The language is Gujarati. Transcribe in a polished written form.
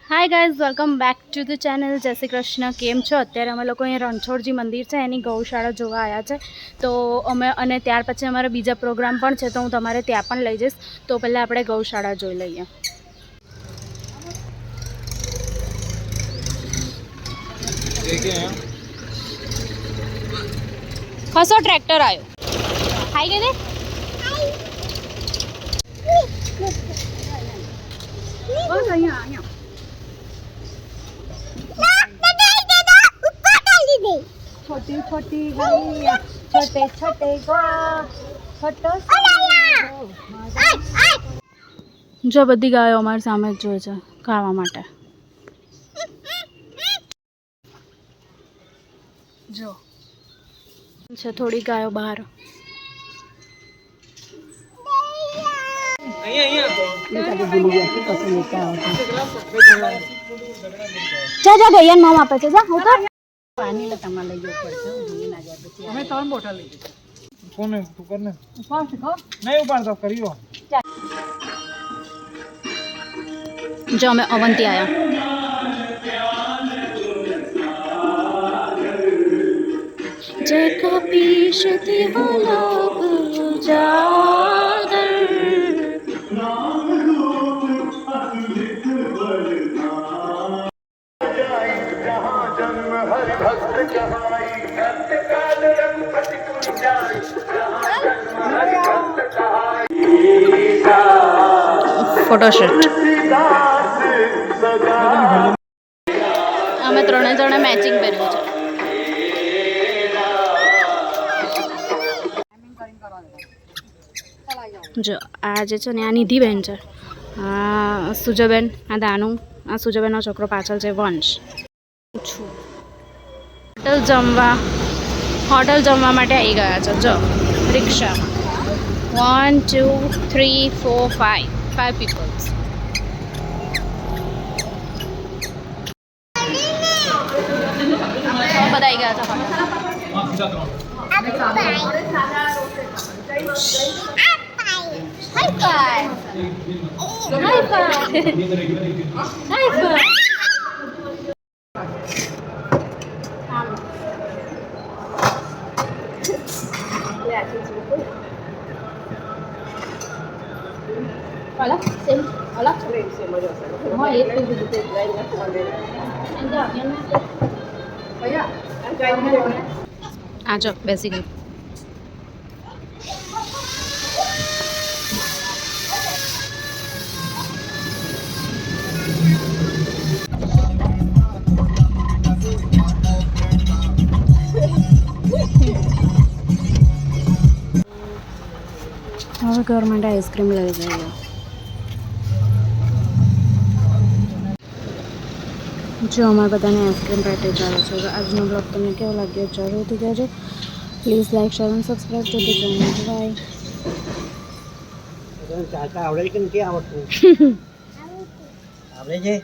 Hi guys, welcome back to the channel. જય શ્રી કૃષ્ણ. કેમ છો? અત્યારે અમે લોકો અહીંયા રણછોડજી મંદિર છે એની ગૌશાળા જોવા આવ્યા છે. તો અમે અને ત્યાર પછી અમારા બીજા પ્રોગ્રામ પણ છે, તો હું તમારે ત્યાં પણ લઈ જઈશ. તો પહેલાં આપણે ગૌશાળા જોઈ લઈએ. ખસો ટ્રેક્ટર આવ્યો. હાઈ કે બસ અહીંયા छोटी छोटी गैया छोटे छोटे छोटो जो बधी गायो અમારી સામે જ જોઈ છે ખાવા માટે. જો છે થોડી ગાયો બહાર. જા જા ગૈયા નામ આપે છે. જા ઉતર. પાણી લતામાં લઈ જવું પડશે. ભૂલી ના જાય પછી. અમે 3 બોટલ લઈ જઈશું. કોને તું કરને ઉપાડ કર. નહીં ઉપાડતો કર્યો. જો અમે અવંતી આયા. जय कपीशति वल्लभ जादर फोटोशूट અમે ત્રણે જણે મેચિંગ પહેર્યું છે. જો આ જે છે ને આ નિધિબેન છે, આ સુજાબેન, આ દાનુ, આ સુજાબેનનો છોકરો પાછળ છે વંશ. હોટલ જમવા માટે આવી ગયા છે. જો રિક્ષામાં 1 2 3 4 5 પીપલ્સ. બધા આવી ગયા હતા. High five! High five! High five! Hola, Sim. Hola. Oh, itu begitu. આ જો બેસી ગઈ. હવે ઘર માટે આઈસ્ક્રીમ લઈ જઈએ. જો અમારે બધાને આઈસ્ક્રીમ પાર્ટી ચાલે છે. આજનો બ્લોગ તમને કેવો લાગ્યો જરૂરથી કહેજો. પ્લીઝ લાઈક, શેર અને subscribe to the channel. Bye. આવડે છે.